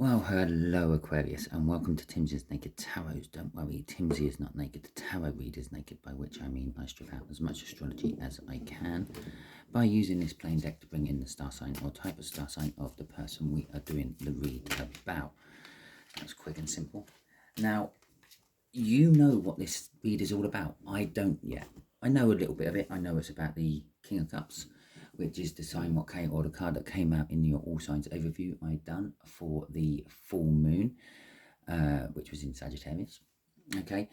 Well, hello Aquarius, and welcome to Timsy's Naked Tarot. Don't worry, Timsy is not naked. The tarot reader is naked, by which I mean I strip out as much astrology as I can by using this plain deck to bring in the star sign or type of star sign of the person we are doing the read about. That's quick and simple. Now, you know what this read is all about. I don't yet. I know a little bit of it. I know it's about the King of Cups, which is the sign what came, or the card that came out in your all signs overview I done for the full moon, which was in Sagittarius. Okay,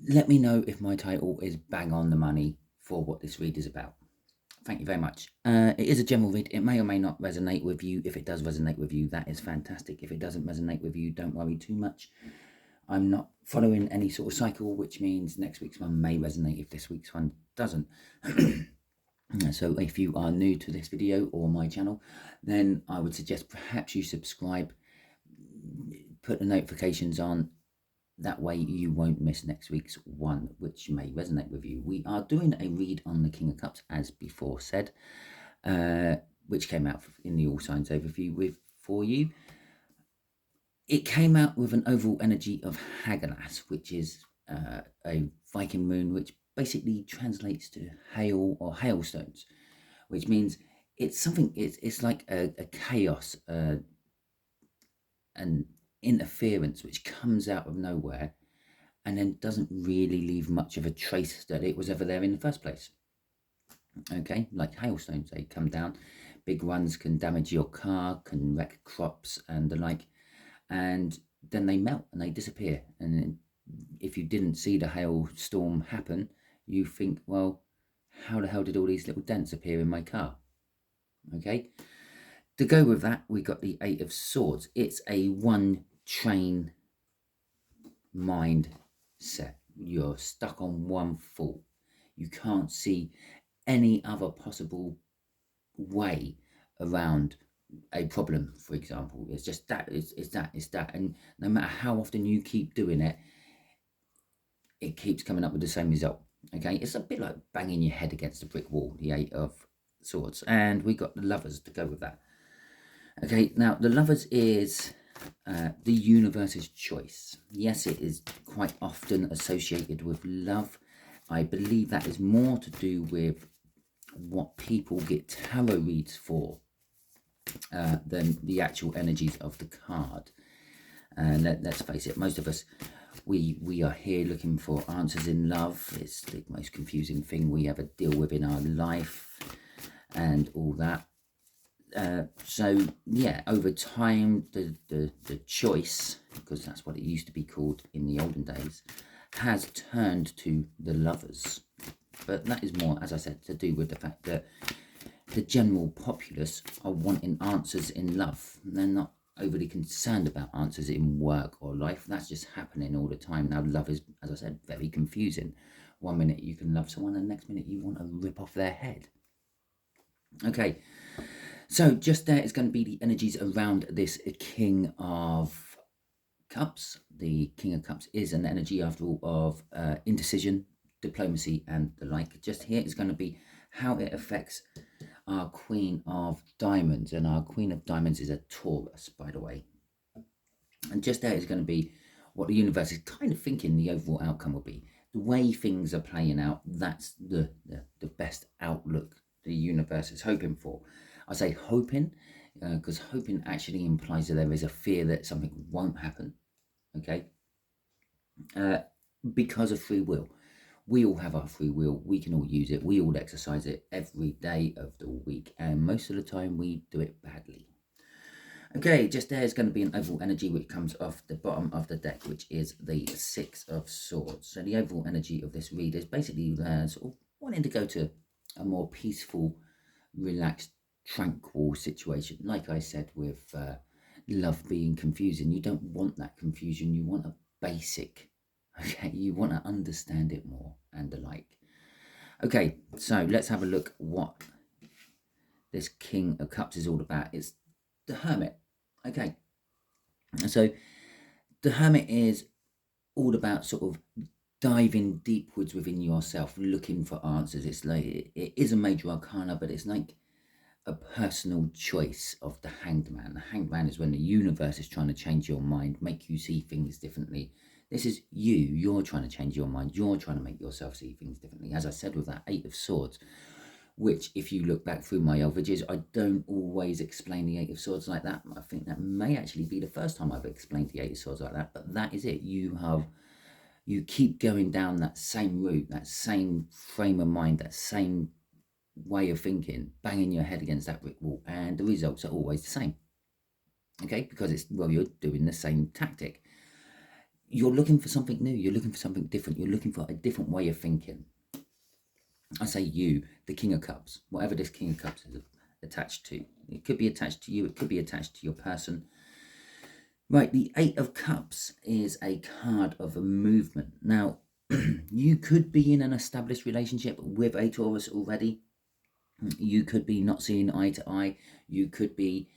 let me know if my title is bang on the money for what this read is about. Thank you very much. It is a general read. It may or may not resonate with you. If it does resonate with you, that is fantastic. If it doesn't resonate with you, don't worry too much. I'm not following any sort of cycle, which means next week's one may resonate if this week's one doesn't. So if you are new to this video or my channel, then I would suggest perhaps you subscribe, put the notifications on. That way you won't miss next week's one, which may resonate with you. We are doing a read on the King of Cups, as before said, which came out in the All Signs overview for you. It came out with an overall energy of Hagelas, which is a Viking moon, which basically translates to hail or hailstones, which means it's something, it's like a chaos and interference which comes out of nowhere and then doesn't really leave much of a trace that it was ever there in the first place. Okay, like hailstones, they come down, big ones can damage your car, can wreck crops and the like, and then they melt and they disappear. And if you didn't see the hailstorm happen, you think, well, how the hell did all these little dents appear in my car? Okay, to go with that, we got the Eight of Swords. It's a one train mindset. You're stuck on one thought. You can't see any other possible way around a problem, for example. It's just that, it's that. And no matter how often you keep doing it, it keeps coming up with the same result. Okay, it's a bit like banging your head against a brick wall, the Eight of Swords. And we got the Lovers to go with that. Okay, now the Lovers is the universe's choice. Yes, it is quite often associated with love. I believe that is more to do with what people get tarot reads for than the actual energies of the card. And let's face it, most of us, we are here looking for answers in love. It's the most confusing thing we ever deal with in our life and all that. So yeah, over time, the choice, because that's what it used to be called in the olden days, has turned to the Lovers. But that is more, as I said, to do with the fact that the general populace are wanting answers in love. They're not overly concerned about answers in work or life. That's just happening all the time. Now, love is, as I said, very confusing. One minute you can love someone, and the next minute you want to rip off their head. Okay, so just there is going to be the energies around this King of Cups. The King of Cups is an energy, after all, of indecision, diplomacy, and the like. Just here is going to be how it affects our Queen of Diamonds, and our Queen of Diamonds is a Taurus, by the way. And just there is going to be what the universe is kind of thinking the overall outcome will be. The way things are playing out, that's the best outlook the universe is hoping for. I say hoping because hoping actually implies that there is a fear that something won't happen. Okay, because of free will. We all have our free will. We can all use it. We all exercise it every day of the week, and most of the time we do it badly. Okay, just there is going to be an overall energy which comes off the bottom of the deck, which is the Six of Swords. So the overall energy of this read is basically sort of wanting to go to a more peaceful, relaxed, tranquil situation. Like I said, with love being confusing, you don't want that confusion. You want a basic. Okay, you want to understand it more and the like. Okay, so let's have a look what this King of Cups is all about. It's the Hermit. Okay, so the Hermit is all about sort of diving deepwards within yourself, looking for answers. It's like, it is a major arcana, but it's like a personal choice of the Hanged Man. The Hanged Man is when the universe is trying to change your mind, make you see things differently. This is you. You're trying to change your mind. You're trying to make yourself see things differently. As I said with that Eight of Swords, which if you look back through my old videos, I don't always explain the Eight of Swords like that. I think that may actually be the first time I've explained the Eight of Swords like that, but that is it. You keep going down that same route, that same frame of mind, that same way of thinking, banging your head against that brick wall, and the results are always the same. Okay, because it's, well, you're doing the same tactic. You're looking for something new, you're looking for something different, you're looking for a different way of thinking. I say you, the King of Cups, whatever this King of Cups is attached to. It could be attached to you, it could be attached to your person. Right, the Eight of Cups is a card of a movement. Now, you could be in an established relationship with a Taurus already. You could be not seeing eye to eye. You could be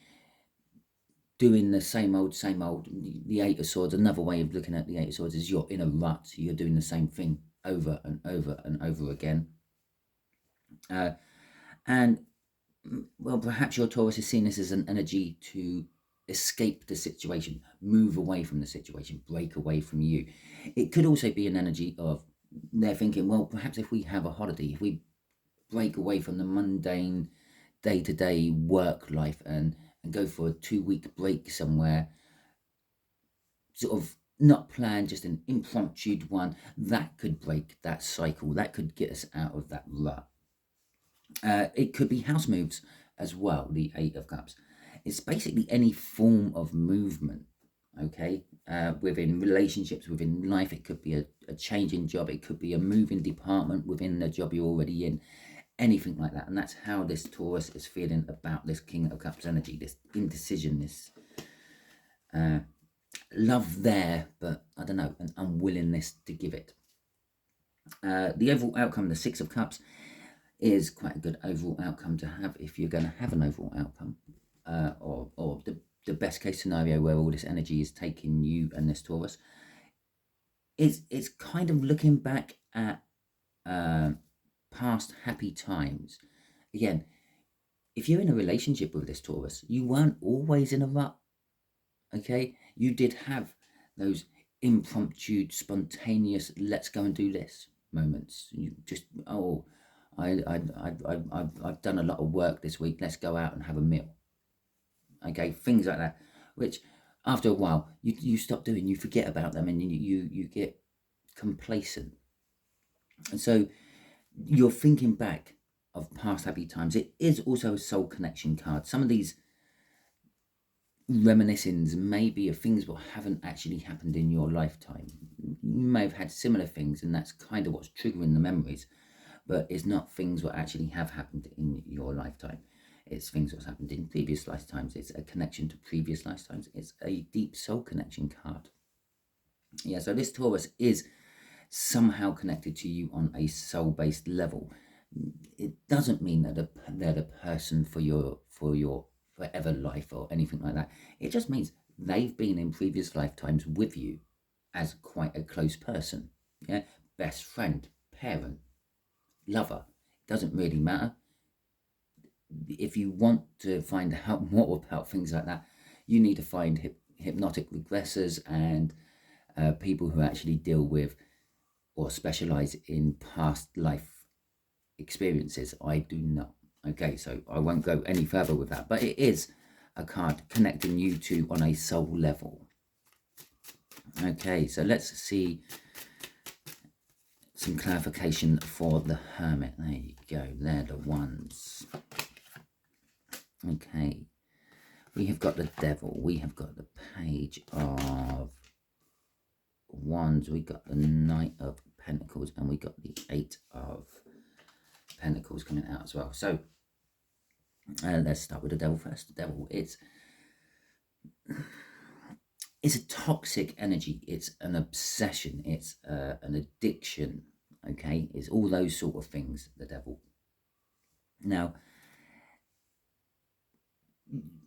doing the same old. The Eight of Swords, another way of looking at the Eight of Swords is you're in a rut. You're doing the same thing over and over and over again. And, well, perhaps your Taurus is seeing this as an energy to escape the situation, move away from the situation, break away from you. It could also be an energy of they're thinking, well, perhaps if we have a holiday, if we break away from the mundane day-to-day work life and go for a 2-week break somewhere, sort of not planned, just an impromptu one, that could break that cycle, that could get us out of that rut. It could be house moves as well, the Eight of Cups. It's basically any form of movement, okay? Within relationships, within life, it could be a change in job, it could be a moving department within the job you're already in, anything like that. And that's how this Taurus is feeling about this King of Cups energy, this indecision, this love there, but I don't know, an unwillingness to give it. The overall outcome, the Six of Cups, is quite a good overall outcome to have if you're going to have an overall outcome, or the best case scenario where all this energy is taking you and this Taurus. It's kind of looking back at past happy times. Again, if you're in a relationship with this Taurus, you weren't always in a rut, okay? You did have those impromptu, spontaneous, let's go and do this moments. You just, oh, I've done a lot of work this week, let's go out and have a meal. Okay, things like that, which after a while you stop doing, you forget about them, and you get complacent. And so you're thinking back of past happy times. It is also a soul connection card. Some of these reminiscings may be of things that haven't actually happened in your lifetime. You may have had similar things, and that's kind of what's triggering the memories, but it's not things that actually have happened in your lifetime. It's things that's happened in previous lifetimes. It's a connection to previous lifetimes. It's a deep soul connection card. Yeah, so this Taurus is somehow connected to you on a soul-based level. It doesn't mean that they're the person for your forever life or anything like that. It just means they've been in previous lifetimes with you as quite a close person. Yeah, best friend, parent, lover. It doesn't really matter. If you want to find out more about things like that, you need to find hypnotic regressors and people who actually deal with or specialize in past life experiences. I do not. Okay, so I won't go any further with that, but it is a card connecting you two on a soul level. Okay, so let's see some clarification for the Hermit. There you go, they're the ones. Okay, we have got the Devil, we have got the Page of Wands, we got the Knight of Pentacles, and we got the Eight of Pentacles coming out as well. So let's start with the Devil first. The Devil, it's a toxic energy, it's an obsession, it's an addiction, okay? It's all those sort of things, the Devil. Now,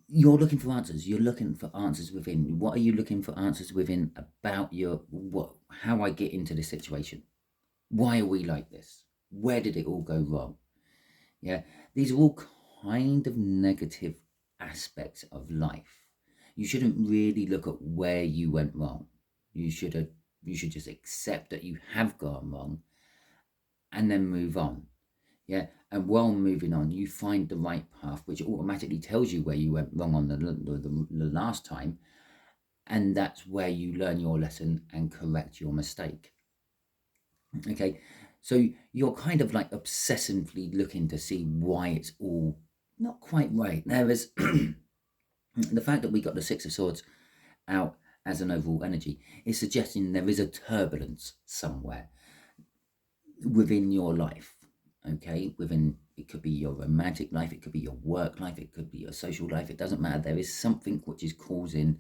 you're looking for answers. You're looking for answers within. What are you looking for answers within about how I get into this situation? Why are we like this? Where did it all go wrong? Yeah, these are all kind of negative aspects of life, you shouldn't really look at where you went wrong. You should just accept that you have gone wrong and then move on. Yeah, and while moving on, you find the right path, which automatically tells you where you went wrong on the last time, and that's where you learn your lesson and correct your mistake. Okay, so you're kind of like obsessively looking to see why it's all not quite right. There is the fact that we got the Six of Swords out as an overall energy is suggesting there is a turbulence somewhere within your life. Okay, it could be your romantic life, it could be your work life, it could be your social life, it doesn't matter. There is something which is causing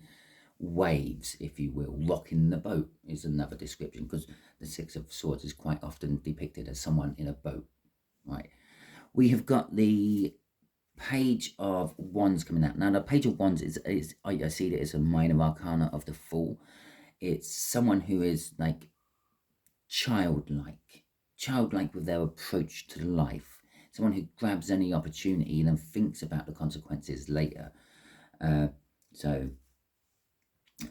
waves, if you will. Rocking the boat is another description, because the Six of Swords is quite often depicted as someone in a boat, right? We have got the Page of Wands coming out. Now, the Page of Wands is I see it as a minor arcana of the Fool. It's someone who is like childlike with their approach to life. Someone who grabs any opportunity and then thinks about the consequences later. So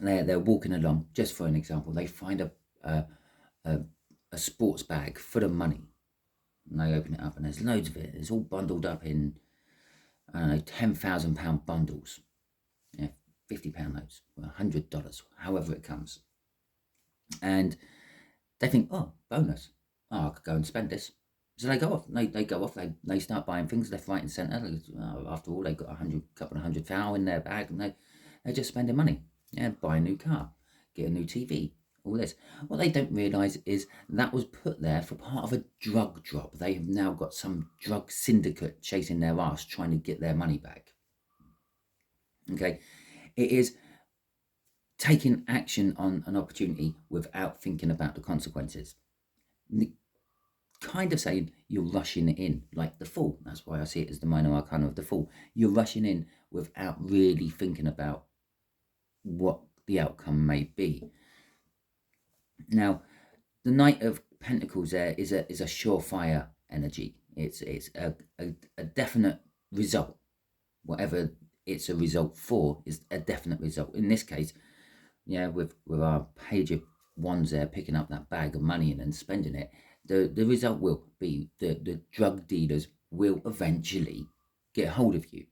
they're walking along. Just for an example, they find a sports bag full of money, and they open it up, and there's loads of it. It's all bundled up in, I don't know, £10,000 bundles, yeah, £50 notes, $100, however it comes. And they think, oh, bonus. Oh, I could go and spend this. So they go off. They go off. They start buying things left, right, and centre. After all, they got couple of £100,000 in their bag, and they're just spending money. Yeah, buy a new car, get a new TV, all this. What they don't realise is that was put there for part of a drug drop. They have now got some drug syndicate chasing their ass, trying to get their money back. Okay, it is taking action on an opportunity without thinking about the consequences. Kind of saying you're rushing in like the Fool. That's why I see it as the minor arcana of the Fool. You're rushing in without really thinking about what the outcome may be. Now, the Knight of Pentacles there is a surefire energy. It's a definite result. Whatever it's a result for is a definite result. In this case, yeah, with our Page of Wands there, picking up that bag of money and then spending it, the result will be the drug dealers will eventually get hold of you.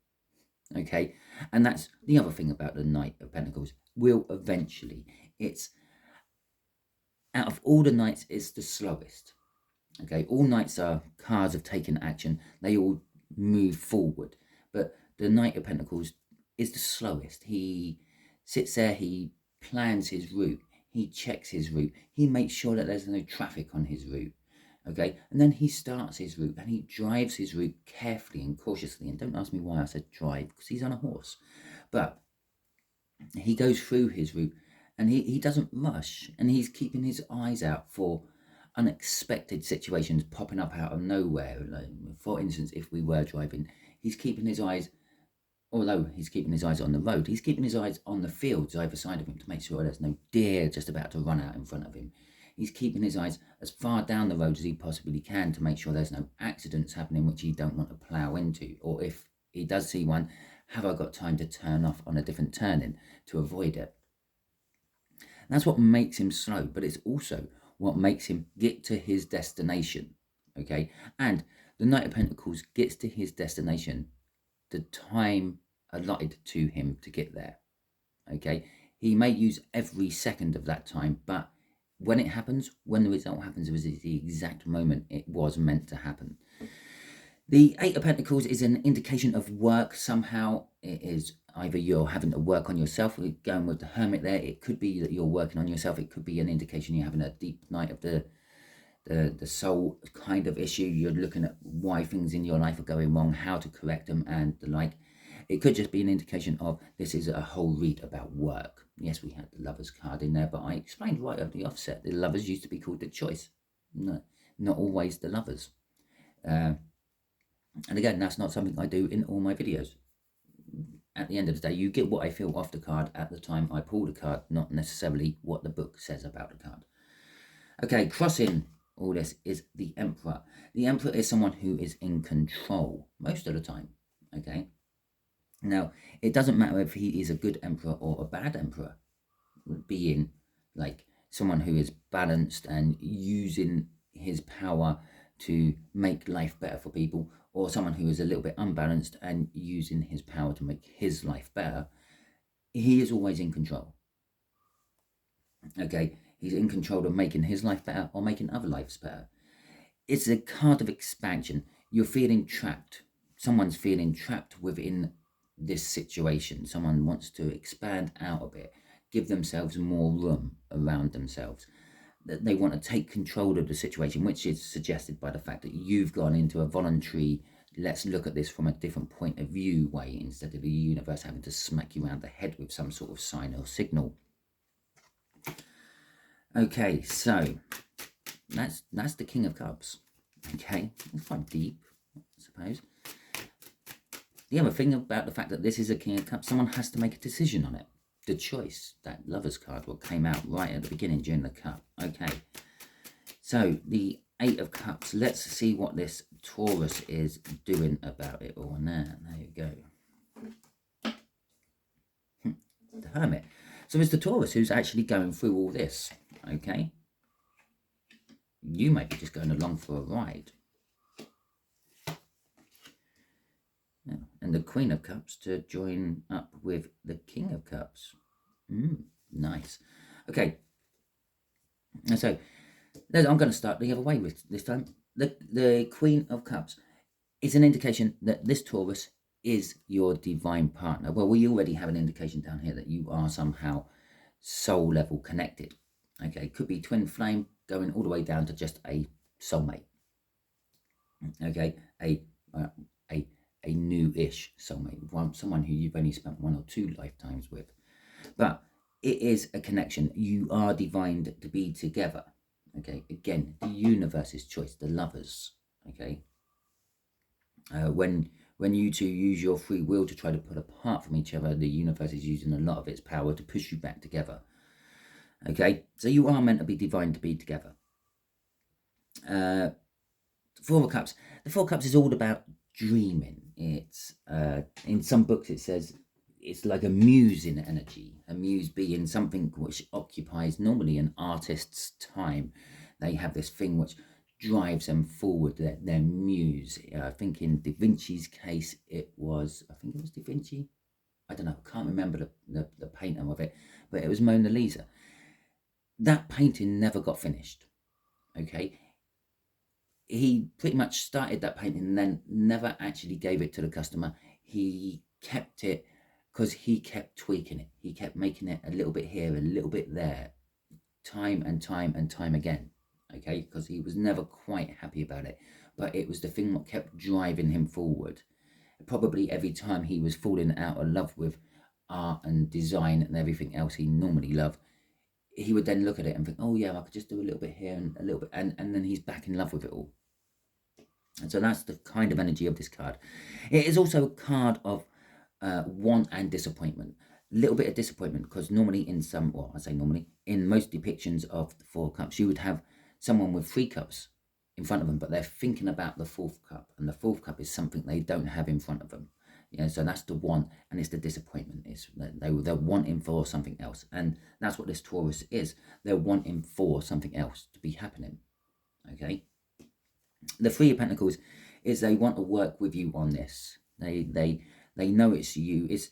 Okay, and that's the other thing about the Knight of Pentacles. Will eventually. It's out of all the knights, it's the slowest. Okay, all knights are cards of taking action. They all move forward, but the Knight of Pentacles is the slowest. He sits there, he plans his route, he checks his route, he makes sure that there's no traffic on his route. Okay, and then he starts his route and he drives his route carefully and cautiously. And don't ask me why I said drive, because he's on a horse. But he goes through his route and he doesn't rush, and he's keeping his eyes out for unexpected situations popping up out of nowhere. Like, for instance, if we were driving, he's keeping his eyes, although he's keeping his eyes on the road, he's keeping his eyes on the fields either side of him to make sure there's no deer just about to run out in front of him. He's keeping his eyes as far down the road as he possibly can to make sure there's no accidents happening which he don't want to plough into. Or if he does see one, have I got time to turn off on a different turning to avoid it? And that's what makes him slow, but it's also what makes him get to his destination. Okay, and the Knight of Pentacles gets to his destination the time allotted to him to get there. Okay, he may use every second of that time, but when it happens, when the result happens, it was the exact moment it was meant to happen. The Eight of Pentacles is an indication of work somehow. It is either you're having to work on yourself, we're going with the Hermit there. It could be that you're working on yourself. It could be an indication you're having a deep night of the soul kind of issue. You're looking at why things in your life are going wrong, how to correct them, and the like. It could just be an indication of this is a whole read about work. Yes, we had the Lovers card in there, but I explained right at the offset, the Lovers used to be called the Choice. No, not always the Lovers. And again, that's not something I do in all my videos. At the end of the day, you get what I feel off the card at the time I pull the card, not necessarily what the book says about the card. Okay, crossing all this is the Emperor. The Emperor is someone who is in control most of the time. Okay. Now, it doesn't matter if he is a good emperor or a bad emperor, being like someone who is balanced and using his power to make life better for people, or someone who is a little bit unbalanced and using his power to make his life better. He is always in control. Okay, he's in control of making his life better or making other lives better. It's a card of expansion. You're feeling trapped. Someone's feeling trapped within this situation. Someone wants to expand out a bit, give themselves more room around themselves. They want to take control of the situation, which is suggested by the fact that you've gone into a voluntary, let's look at this from a different point of view way, instead of the universe having to smack you around the head with some sort of sign or signal. Okay, so that's the King of Cups. Okay, it's quite deep, I suppose. The other thing about the fact that this is a King of Cups, someone has to make a decision on it. The choice, that Lover's card, what came out right at the beginning during the cup. Okay, so the Eight of Cups. Let's see what this Taurus is doing about it all. There you go. The Hermit. So it's the Taurus who's actually going through all this. Okay, you might be just going along for a ride. And the Queen of Cups to join up with the King of Cups. Nice. Okay. And so I'm going to start the other way with this time. The Queen of Cups is an indication that this Taurus is your divine partner. Well, we already have an indication down here that you are somehow soul level connected. Okay, could be twin flame going all the way down to just a soulmate. Okay, a new-ish soulmate, someone who you've only spent 1 or 2 lifetimes with. But it is a connection. You are divined to be together. Okay, again, the universe's choice, the lovers. Okay, when you two use your free will to try to pull apart from each other, the universe is using a lot of its power to push you back together. Okay, so you are meant to be divine to be together. Four of Cups. The Four of Cups is all about dreaming. It's in some books it says it's like a muse in energy. A muse being something which occupies normally an artist's time. They have this thing which drives them forward, their muse. I think in Da Vinci's case I think it was Da Vinci. I don't know, I can't remember the painter of it, but it was Mona Lisa. That painting never got finished. Okay, he pretty much started that painting and then never actually gave it to the customer. He kept it because he kept tweaking it. He kept making it a little bit here, a little bit there, time and time and time again. Okay, because he was never quite happy about it, but it was the thing that kept driving him forward. Probably every time he was falling out of love with art and design and everything else he normally loved, he would then look at it and think, oh yeah, I could just do a little bit here and a little bit, and then he's back in love with it all. And so that's the kind of energy of this card. It is also a card of want and disappointment. A little bit of disappointment, because normally in most depictions of the Four Cups, you would have someone with 3 cups in front of them, but they're thinking about the 4th cup, and the 4th cup is something they don't have in front of them. So that's the want, and it's the disappointment. It's they're wanting for something else, and that's what this Taurus is. They're wanting for something else to be happening. Okay. The Three of Pentacles is they want to work with you on this. They know it's you. It's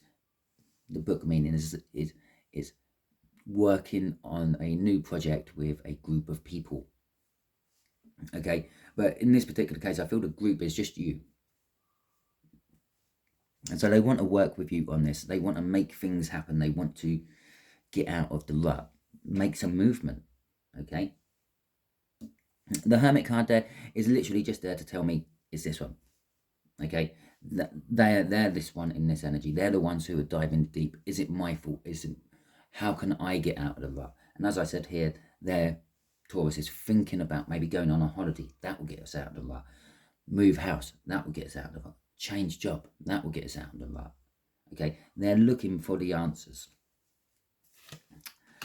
the book meaning is working on a new project with a group of people. Okay, but in this particular case, I feel the group is just you. And so they want to work with you on this. They want to make things happen. They want to get out of the rut, make some movement. Okay. The Hermit card there is literally just there to tell me it's this one. Okay. They're this one in this energy. They're the ones who are diving deep. Is it my fault? How can I get out of the rut? And as I said here, their Taurus is thinking about maybe going on a holiday. That will get us out of the rut. Move house. That will get us out of the rut. Change job. That will get us out of the rut. Okay. They're looking for the answers.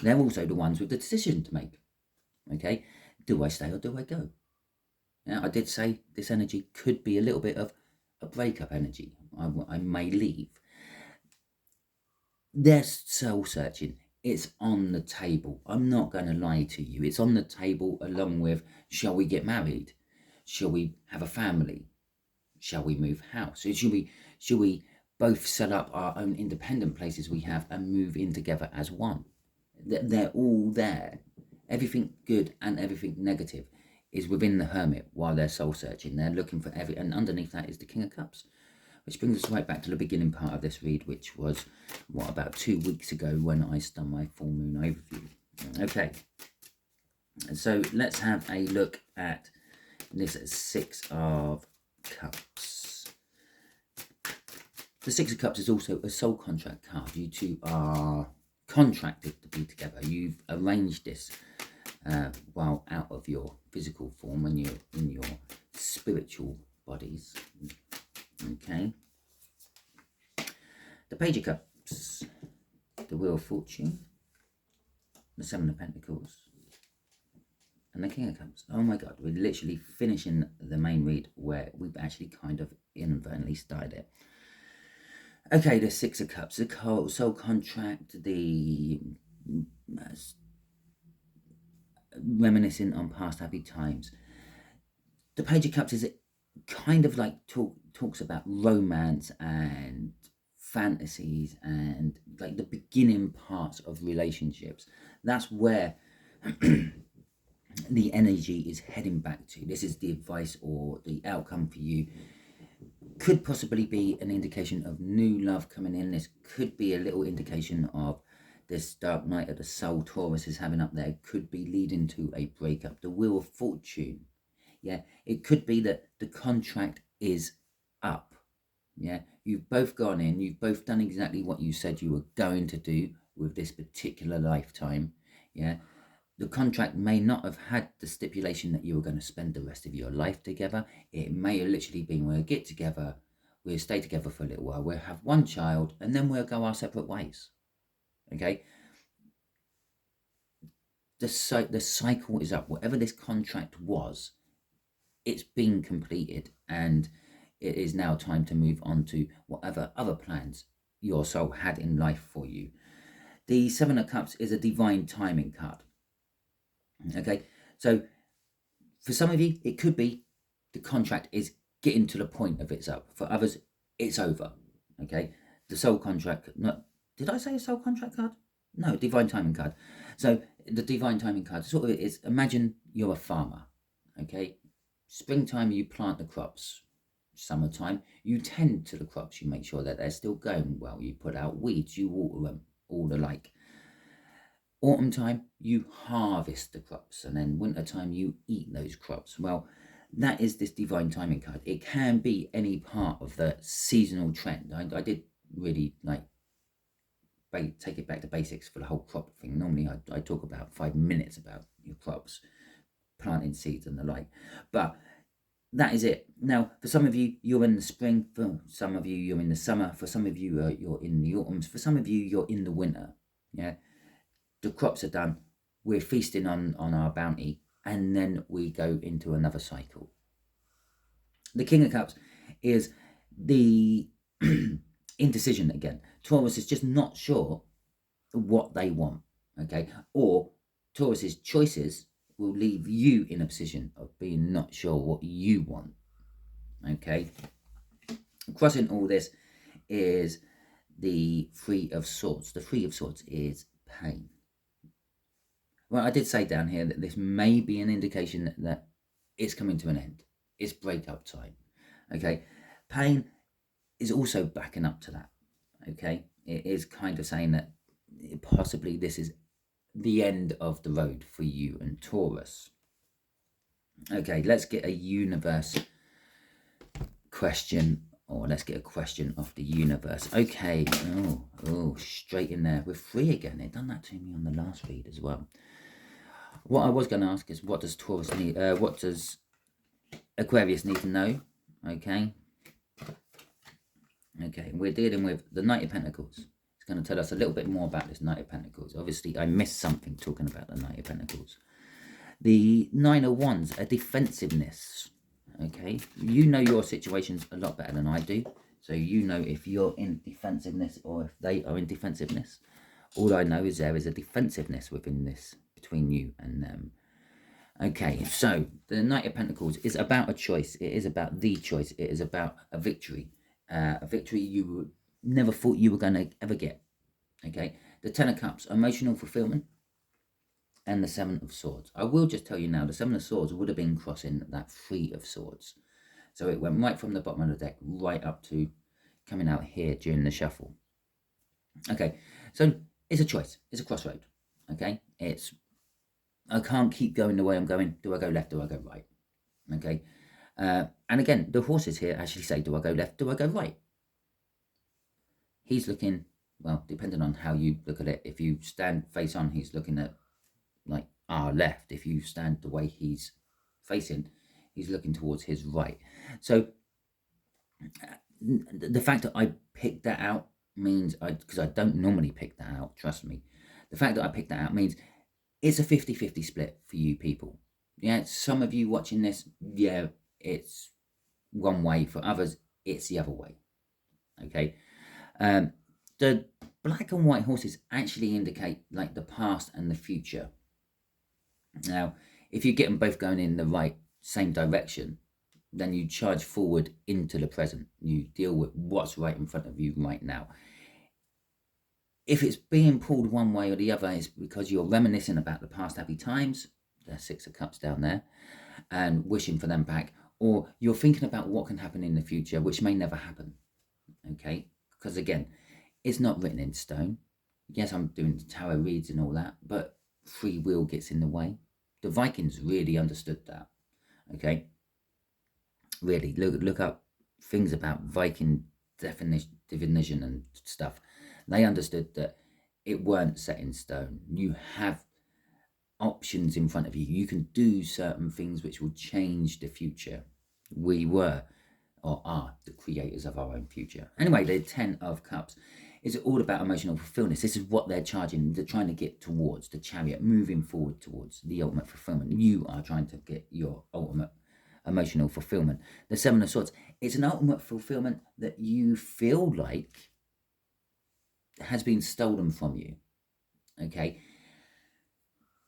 They're also the ones with the decision to make. Okay. Do I stay or do I go? Now, I did say this energy could be a little bit of a breakup energy, I may leave. They're soul searching. It's on the table. I'm not going to lie to you. It's on the table along with, shall we get married? Shall we have a family? Shall we move house? Should we both set up our own independent places we have and move in together as one? They're all there. Everything good and everything negative is within the Hermit while they're soul searching. They're looking for and underneath that is the King of Cups. Which brings us right back to the beginning part of this read, which was, about 2 weeks ago when I done my full moon overview. Okay, so let's have a look at this Six of Cups. The Six of Cups is also a soul contract card. You two are contracted to be together. You've arranged this while out of your physical form, when you're in your spiritual bodies. Okay. The Page of Cups, the Wheel of Fortune, the Seven of Pentacles, and the King of Cups. Oh my God, we're literally finishing the main read where we've actually kind of inadvertently started it. Okay, the Six of Cups, the soul contract, the reminiscing on past happy times. The Page of Cups is kind of like talks about romance and fantasies and like the beginning parts of relationships. That's where the energy is heading back to. This is the advice or the outcome for you. Could possibly be an indication of new love coming in. This could be a little indication of this dark night of the soul Taurus is having up there. Could be leading to a breakup. The Wheel of Fortune. Yeah, it could be that the contract is up. Yeah, you've both gone in, you've both done exactly what you said you were going to do with this particular lifetime. Yeah, the contract may not have had the stipulation that you were going to spend the rest of your life together. It may have literally been, we'll get together, we'll stay together for a little while, we'll have one child, and then we'll go our separate ways. Okay, the cycle is up. Whatever this contract was, it's been completed, and it is now time to move on to whatever other plans your soul had in life for you. The Seven of Cups is a divine timing card. Okay, so for some of you, it could be the contract is getting to the point of it's up. For others, it's over. Okay, the soul contract. Did I say a soul contract card? No, divine timing card. So the divine timing card sort of is, imagine you're a farmer. Okay, springtime you plant the crops. Summertime you tend to the crops. You make sure that they're still going well. You put out weeds. You water them. All the like. Autumn time you harvest the crops, and then winter time you eat those crops. Well, that is this divine timing card. It can be any part of the seasonal trend. I did really like take it back to basics for the whole crop thing. Normally I talk about 5 minutes about your crops, planting seeds and the like, but that is it. Now, for some of you, you're in the spring. For some of you, you're in the summer. For some of you, you're in the autumns. For some of you, you're in the winter. Yeah, the crops are done. We're feasting on our bounty, and then we go into another cycle. The King of Cups is the indecision again. Taurus is just not sure what they want. Okay, or Taurus's choices will leave you in a position of being not sure what you want. Okay, crossing all this is the Three of Swords. The Three of Swords is pain. Well, I did say down here that this may be an indication that it's coming to an end. It's breakup time. Okay, pain is also backing up to that. Okay, it is kind of saying that possibly this is the end of the road for you and Taurus. Okay, let's get a universe question, or let's get a question off the universe. Okay, oh, straight in there. We're free again. They've done that to me on the last read as well. What I was going to ask is, what does Taurus need? What does Aquarius need to know? Okay, we're dealing with the Knight of Pentacles. It's going to tell us a little bit more about this Knight of Pentacles. Obviously, I missed something talking about the Knight of Pentacles. The Nine of Wands, a defensiveness. Okay, you know your situations a lot better than I do. So you know if you're in defensiveness or if they are in defensiveness. All I know is there is a defensiveness within this, between you and them. Okay, so the Knight of Pentacles is about a choice. It is about the choice. It is about a victory. A victory you never thought you were going to ever get. Okay, the Ten of Cups, emotional fulfillment, and the Seven of Swords. I will just tell you now, the Seven of Swords would have been crossing that Three of Swords. So it went right from the bottom of the deck right up to coming out here during the shuffle. Okay, so it's a choice. It's a crossroad. Okay, I can't keep going the way I'm going. Do I go left? Do I go right? Okay, and again, the horses here actually say, do I go left? Do I go right? He's looking, well, depending on how you look at it. If you stand face on, he's looking at like our left. If you stand the way he's facing, he's looking towards his right. So the fact that I picked that out means, because I don't normally pick that out, trust me, the fact that I picked that out means it's a 50-50 split for you people. Yeah, some of you watching this, yeah, it's one way. For others, it's the other way. Okay, the black and white horses actually indicate like the past and the future. Now, if you get them both going in the right same direction, then you charge forward into the present. You deal with what's right in front of you right now. If it's being pulled one way or the other, it's because you're reminiscing about the past happy times, the Six of Cups down there, and wishing for them back, or you're thinking about what can happen in the future, which may never happen. Okay, because again, it's not written in stone. Yes, I'm doing the tarot reads and all that, but free will gets in the way. The Vikings really understood that. Okay, really look up things about Viking divination and stuff. They understood that it weren't set in stone. You have options in front of you. You can do certain things which will change the future. We were or are the creators of our own future. Anyway, the Ten of Cups is all about emotional fulfillment. This is what they're charging. They're trying to get towards the Chariot, moving forward towards the ultimate fulfillment. You are trying to get your ultimate emotional fulfillment. The Seven of Swords, it's an ultimate fulfillment that you feel like has been stolen from you. Okay,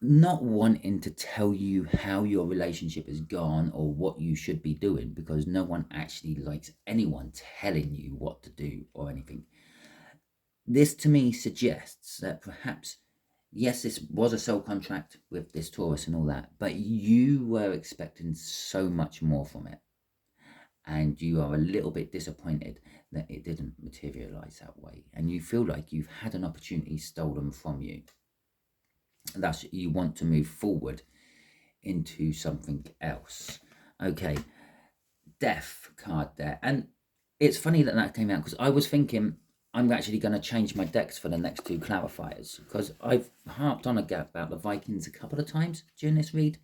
not wanting to tell you how your relationship has gone or what you should be doing, because no one actually likes anyone telling you what to do or anything. This to me suggests that perhaps, yes, this was a soul contract with this Taurus and all that, but you were expecting so much more from it. And you are a little bit disappointed that it didn't materialize that way. And you feel like you've had an opportunity stolen from you. Thus, you want to move forward into something else. Okay, Death card there. And it's funny that that came out, because I was thinking I'm actually going to change my decks for the next two clarifiers, because I've harped on about the Vikings a couple of times during this read.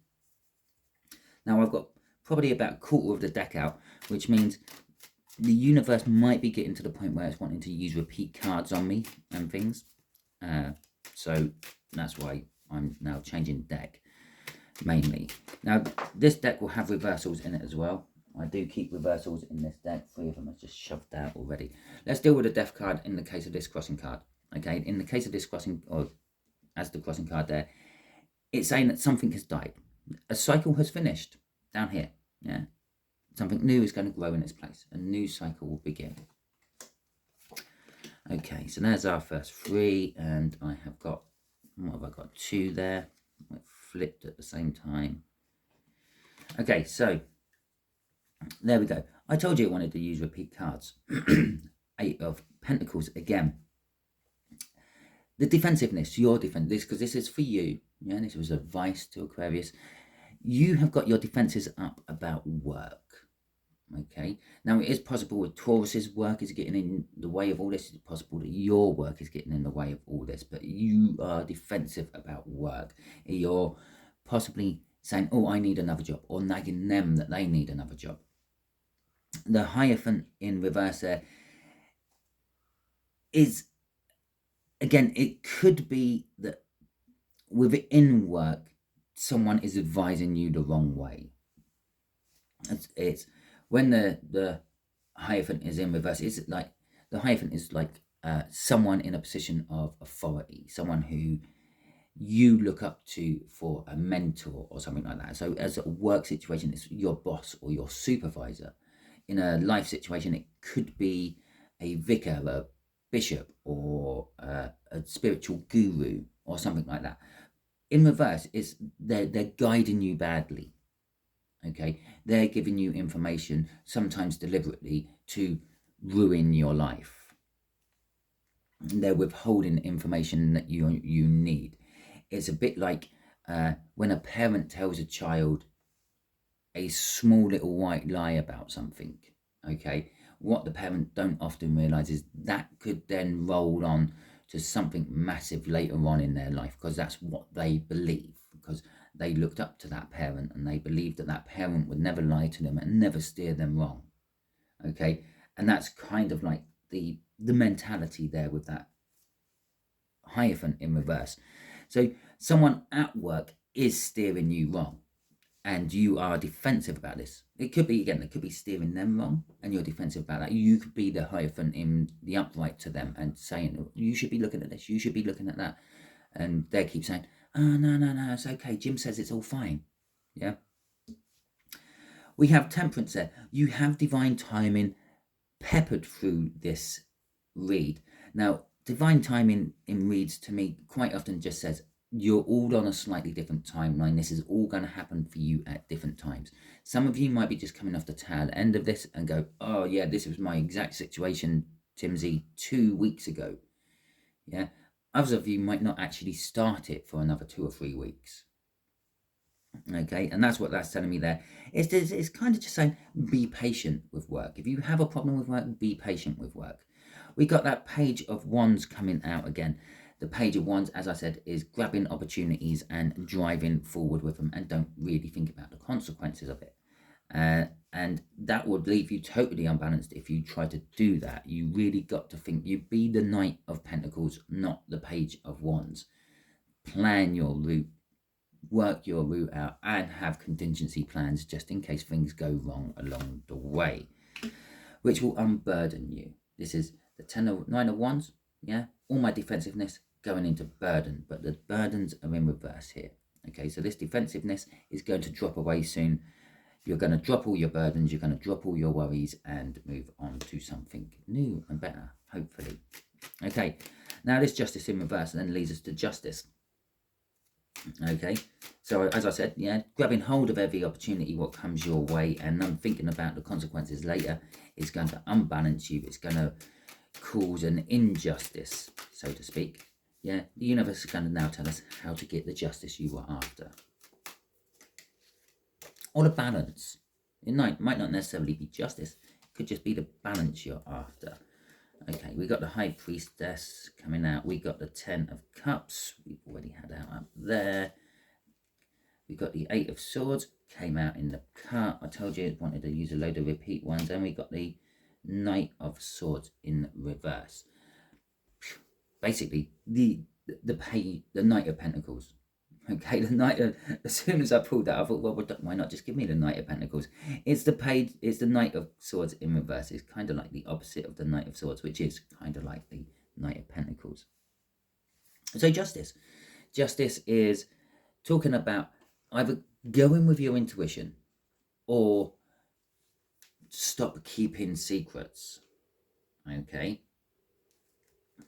Now I've got probably about a quarter of the deck out, which means the universe might be getting to the point where it's wanting to use repeat cards on me and things. So that's why I'm now changing deck, mainly. Now, this deck will have reversals in it as well. I do keep reversals in this deck. 3 of them are just shoved out already. Let's deal with the Death card in the case of this crossing card. Okay, in the case of this crossing, or as the crossing card there, it's saying that something has died. A cycle has finished down here. Yeah, something new is going to grow in its place. A new cycle will begin. Okay, so there's our first 3, and I have got, what have I got, 2 there. I flipped at the same time. Okay, so there we go. I told you I wanted to use repeat cards. 8 of Pentacles again. The defensiveness, your defense, because this is for you. Yeah, this was advice to Aquarius. You have got your defenses up about work. Okay, now it is possible that Taurus's work is getting in the way of all this. It's possible that your work is getting in the way of all this, but you are defensive about work. You're possibly saying, oh, I need another job, or nagging them that they need another job. The Hierophant in reverse there is, again, it could be that within work, someone is advising you the wrong way. It's when the Hierophant is in reverse. It's like the Hierophant is like someone in a position of authority, someone who you look up to for a mentor or something like that. So as a work situation, it's your boss or your supervisor. In a life situation, it could be a vicar, a bishop, or a spiritual guru or something like that. In reverse, it's they're guiding you badly. Okay, they're giving you information, sometimes deliberately, to ruin your life. They're withholding information that you need. It's a bit like when a parent tells a child a small little white lie about something. Okay, what the parent don't often realize is that could then roll on to something massive later on in their life, because that's what they believe, because they looked up to that parent and they believed that that parent would never lie to them and never steer them wrong. Okay, and that's kind of like the mentality there with that Hierophant in reverse. So someone at work is steering you wrong and you are defensive about this. It could be, again, it could be steering them wrong and you're defensive about that. You could be the Hierophant in the upright to them and saying, you should be looking at this, you should be looking at that. And they keep saying, oh, no, it's okay. Jim says it's all fine. Yeah. We have Temperance there. You have divine timing peppered through this read. Now, divine timing in reads to me quite often just says you're all on a slightly different timeline. This is all going to happen for you at different times. Some of you might be just coming off the tail end of this and go, oh yeah, this was my exact situation, Timsy, 2 weeks ago. Yeah. Others of you might not actually start it for another 2 or 3 weeks. Okay, and that's what that's telling me there. It's kind of just saying, be patient with work. If you have a problem with work, be patient with work. We got that Page of Wands coming out again. The Page of Wands, as I said, is grabbing opportunities and driving forward with them and don't really think about the consequences of it. And that would leave you totally unbalanced if you try to do that. You really got to think, you be the Knight of Pentacles, not the Page of Wands. Plan your route, work your route out, and have contingency plans just in case things go wrong along the way, which will unburden you. This is the 9 of Wands, yeah? All my defensiveness going into burden, but the burdens are in reverse here. Okay, so this defensiveness is going to drop away soon. You're going to drop all your burdens, you're going to drop all your worries and move on to something new and better, hopefully. Okay, now this Justice in reverse then leads us to Justice. Okay, so as I said, yeah, grabbing hold of every opportunity what comes your way and then thinking about the consequences later is going to unbalance you. It's going to cause an injustice, so to speak. Yeah, the universe is going to now tell us how to get the justice you were after. Or the balance. It might not necessarily be justice. It could just be the balance you're after. Okay, we got the High Priestess coming out. We got the 10 of Cups. We've already had out up there. We got the 8 of Swords. Came out in the cut. I told you I wanted to use a load of repeat ones. And we got the Knight of Swords in reverse. Basically, the Knight of Pentacles. Okay, the Knight of, as soon as I pulled that, I thought, well, why not just give me the Knight of Pentacles? It's the Knight of Swords in reverse. It's kind of like the opposite of the Knight of Swords, which is kind of like the Knight of Pentacles. So Justice. Justice is talking about either going with your intuition or stop keeping secrets. Okay.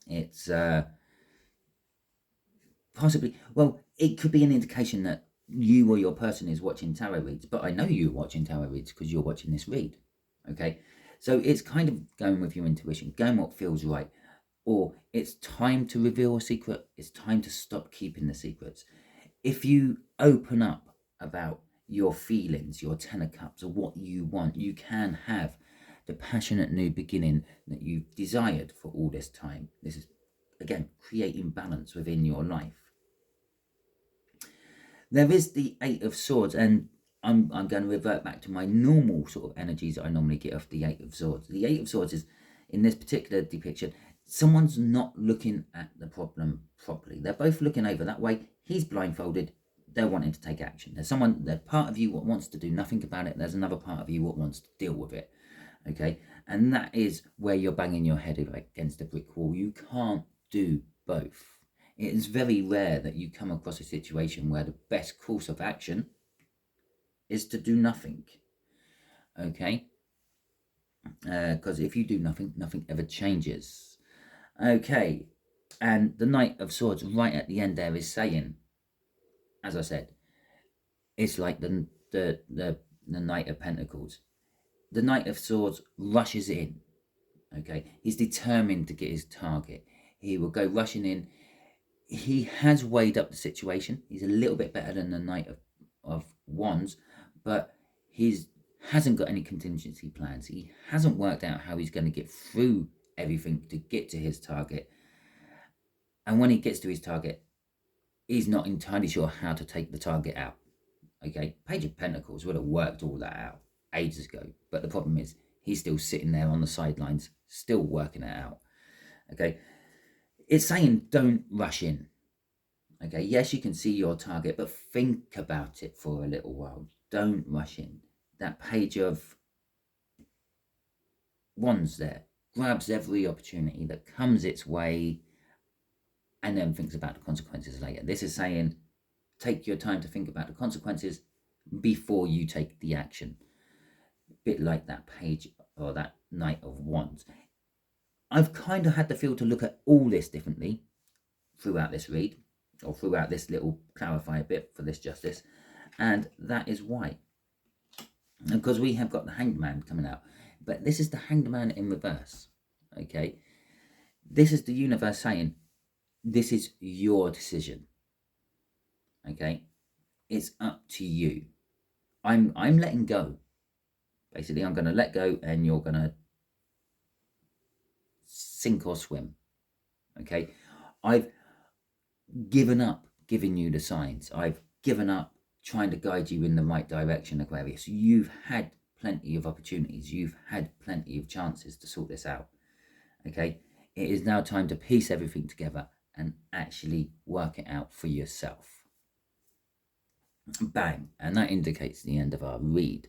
It's possibly, well, it could be an indication that you or your person is watching tarot reads, but I know you're watching tarot reads because you're watching this read. Okay, so it's kind of going with your intuition, going what feels right, or it's time to reveal a secret. It's time to stop keeping the secrets. If you open up about your feelings, your 10 of Cups, or what you want, you can have the passionate new beginning that you've desired for all this time. This is, again, creating balance within your life. There is the 8 of Swords, and I'm going to revert back to my normal sort of energies that I normally get off the 8 of Swords. The 8 of Swords is, in this particular depiction, someone's not looking at the problem properly. They're both looking over that way. He's blindfolded. They're wanting to take action. There's part of you what wants to do nothing about it. There's another part of you what wants to deal with it. Okay, and that is where you're banging your head against a brick wall. You can't do both. It is very rare that you come across a situation where the best course of action is to do nothing. Okay, because if you do nothing, nothing ever changes. Okay, and the Knight of Swords right at the end there is saying, as I said, it's like the Knight of Pentacles. The Knight of Swords rushes in. Okay, he's determined to get his target. He will go rushing in. He has weighed up the situation. He's a little bit better than the Knight of Wands, but he hasn't got any contingency plans. He hasn't worked out how he's going to get through everything to get to his target. And when he gets to his target, he's not entirely sure how to take the target out. Okay, Page of Pentacles would have worked all that out ages ago, but the problem is he's still sitting there on the sidelines, still working it out. Okay, it's saying don't rush in. Okay, yes, you can see your target, but think about it for a little while. Don't rush in. That Page of Wands there grabs every opportunity that comes its way and then thinks about the consequences later. This is saying take your time to think about the consequences before you take the action. A bit like that Page or that Knight of Wands. I've kind of had the feel to look at all this differently throughout this read, or throughout this little clarify bit for this justice, and that is why. Because we have got the Hanged Man coming out, but this is the Hanged Man in reverse. Okay, this is the universe saying this is your decision. Okay, it's up to you. I'm letting go. Basically, I'm going to let go, and you're going to sink or swim. Okay, I've given up giving you the signs. I've given up trying to guide you in the right direction, Aquarius. You've had plenty of opportunities. You've had plenty of chances to sort this out. Okay, it is now time to piece everything together and actually work it out for yourself. Bang, and that indicates the end of our read.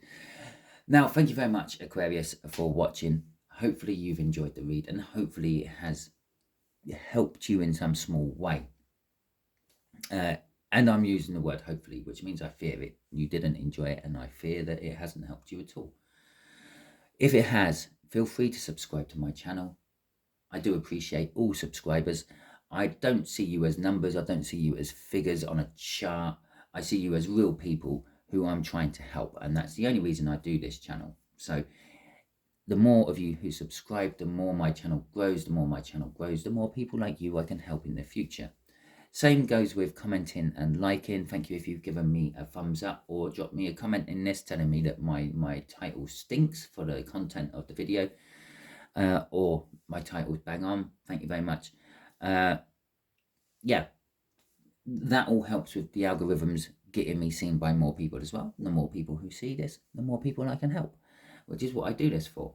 Now, thank you very much, Aquarius, for watching. Hopefully you've enjoyed the read, and hopefully it has helped you in some small way. And I'm using the word hopefully, which means I fear it. You didn't enjoy it, and I fear that it hasn't helped you at all. If it has, feel free to subscribe to my channel. I do appreciate all subscribers. I don't see you as numbers. I don't see you as figures on a chart. I see you as real people who I'm trying to help, and that's the only reason I do this channel. So the more of you who subscribe, the more my channel grows. The more my channel grows, the more people like you I can help in the future. Same goes with commenting and liking. Thank you if you've given me a thumbs up or dropped me a comment in this telling me that my title stinks for the content of the video, or my title's bang on. Thank you very much. Yeah, that all helps with the algorithms getting me seen by more people as well. The more people who see this, the more people I can help, which is what I do this for.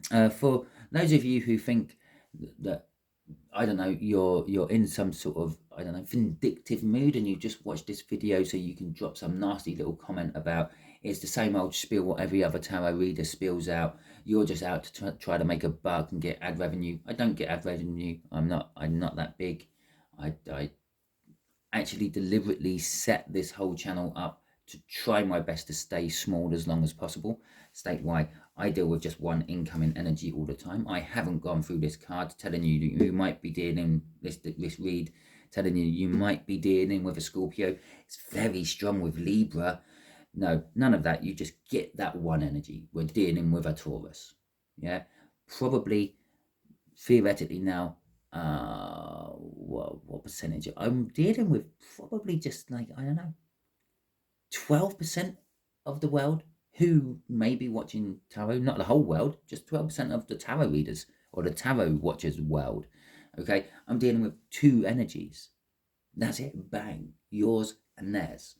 For those of you who think that, I don't know, you're in some sort of, I don't know, vindictive mood, and you just watched this video so you can drop some nasty little comment about it's the same old spiel what every other tarot reader spills out. You're just out to try to make a buck and get ad revenue. I don't get ad revenue. I'm not that big. I actually deliberately set this whole channel up to try my best to stay small as long as possible. State why I deal with just one incoming energy all the time. I haven't gone through this card telling you that you might be dealing this read, telling you might be dealing with a Scorpio. It's very strong with Libra. No, none of that. You just get that one energy. We're dealing with a Taurus. Yeah, probably theoretically now. What percentage? I'm dealing with probably just like, I don't know, 12% of the world who may be watching tarot. Not the whole world, just 12% of the tarot readers or the tarot watchers world. Okay, I'm dealing with two energies. That's it. Bang, yours and theirs.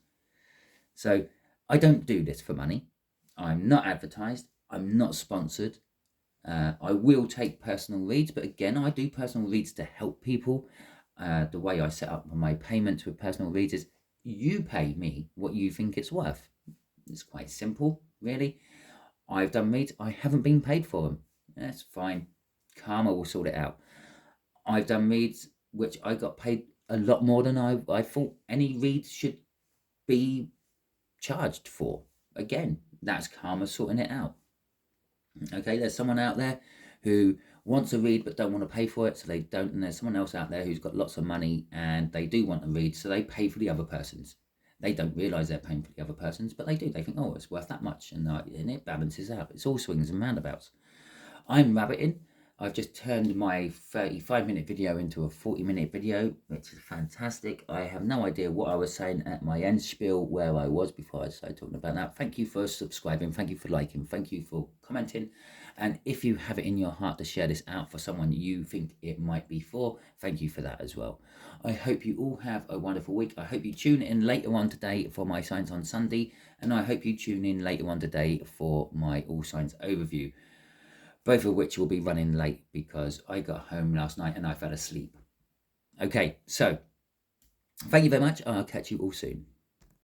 So I don't do this for money. I'm not advertised. I'm not sponsored. I will take personal reads, but again, I do personal reads to help people. The way I set up my payments with personal reads is you pay me what you think it's worth. It's quite simple, really. I've done reads, I haven't been paid for them. That's fine. Karma will sort it out. I've done reads which I got paid a lot more than I thought any read should be charged for. Again, that's karma sorting it out. Okay, there's someone out there who wants a read but don't want to pay for it, so they don't. And there's someone else out there who's got lots of money and they do want a read, so they pay for the other person's. They don't realise they're paying for the other person's, but they do. They think, oh, it's worth that much, and it balances out. It's all swings and roundabouts. I'm rabbiting. I've just turned my 35-minute video into a 40-minute video, which is fantastic. I have no idea what I was saying at my end spiel, where I was before I started talking about that. Thank you for subscribing. Thank you for liking. Thank you for commenting. And if you have it in your heart to share this out for someone you think it might be for, thank you for that as well. I hope you all have a wonderful week. I hope you tune in later on today for my Signs on Sunday. And I hope you tune in later on today for my All Signs overview. Both of which will be running late because I got home last night and I fell asleep. Okay, so thank you very much. I'll catch you all soon.